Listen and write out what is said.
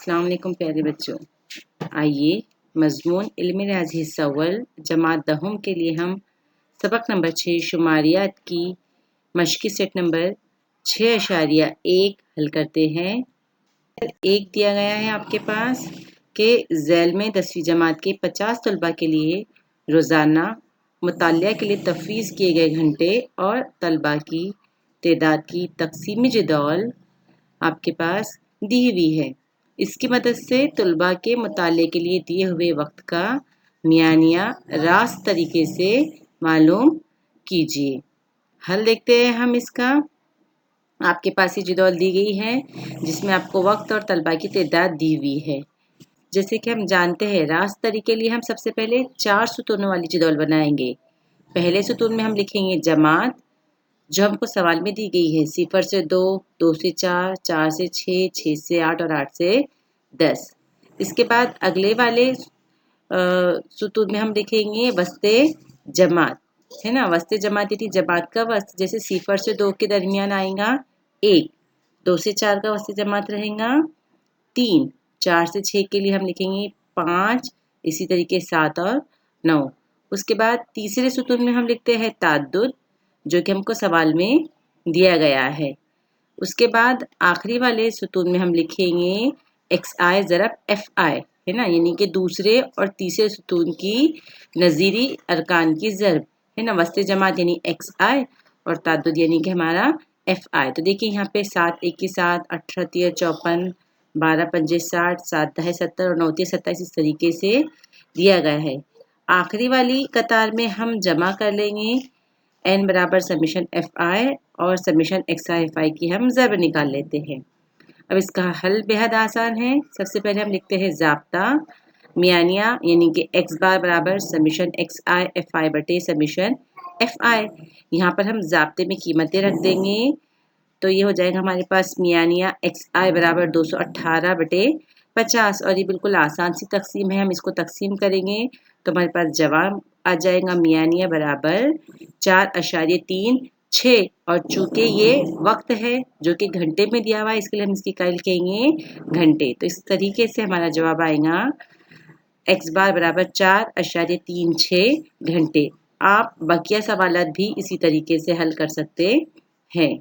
अस्सलाम वालेकुम प्यारे बच्चों। आइए मज़मून इल्म रियाज़ी हिस्सा अव्वल जमात दहम के लिए हम सबक नंबर 6 शुमारियात की मश्की सेट नंबर 6.1 हल करते हैं। एक दिया गया है आपके पास कि झैल में 10वीं जमात के 50 तलबा के लिए रोज़ाना मुतालिया के लिए तफवीज़ किए गए घंटे और तलबा की तादाद की तकसीमी जदौल आपके पास दी हुई है। इसकी मदद से तलबा के मुताले के लिए दिए हुए वक्त का मियानिया रास्त तरीके से मालूम कीजिए। हल देखते हैं हम इसका। आपके पास ये जदौल दी गई है जिसमें आपको वक्त और तलबा की तादाद दी हुई है। जैसे कि हम जानते हैं रास्त तरीके के लिए हम सबसे पहले 4 सुतूनों वाली जदौल बनाएंगे। पहले सुतून में हम लिखेंगे जमात जो हमको सवाल में दी गई है 0 से 2, 2 से 4, 4 से 6, 6 से 8 और 8 से 10। इसके बाद अगले वाले सुतून में हम लिखेंगे वस्ते जमात, है ना। वस्ते जमात यानी जमात का वस्त जैसे 0 से 2 के दरमियान आएगा 1, 2 से 4 का वस्ते जमात रहेगा 3, 4 से 6 के लिए हम लिखेंगे 5, इसी तरीके 7 और 9। उसके बाद तीसरे सुतून में हम लिखते हैं ताद्दुद जो कि हमको सवाल में दिया गया है। उसके बाद आखिरी वाले सुतून में हम लिखेंगे XI ज़रब FI, है ना, यानी कि दूसरे और तीसरे सुतून की नज़ीरी अरकान की ज़रब, है ना। वस्ते जमात यानी XI और ताद्दुद यानी कि हमारा FI। तो देखिए यहाँ पे 7 1 की 7, 18 3 54, 12 5 60, 7 10 70 और 9 3 27 इस तरीके से दिया गया है। आखिरी वाली कतार में हम जमा कर लेंगे n बराबर समीशन FI और समीशन XI FI की हम ज़रब निकाल लेते हैं। अब इसका हल बेहद आसान है। सबसे पहले हम लिखते हैं ज़ाब्ता मियानिया यानी कि x बार बराबर समीशन XI FI बटे समीशन FI। यहाँ पर हम ज़ाब्ते में कीमतें रख देंगे तो ये हो जाएगा हमारे पास मियानिया XI बराबर 218 बटे 50 और ये बिल्कुल आसान सी तकसीम है। हम इसको तकसीम करेंगे तो हमारे पास जवाब आ जाएगा मियानिया बराबर 4.36। और चूंकि ये वक्त है जो कि घंटे में दिया हुआ है इसके लिए हम इसकी इकाई कहेंगे घंटे। तो इस तरीके से हमारा जवाब आएगा x बार बराबर 4.36 घंटे। आप बकिया सवालात भी इसी तरीके से हल कर सकते हैं।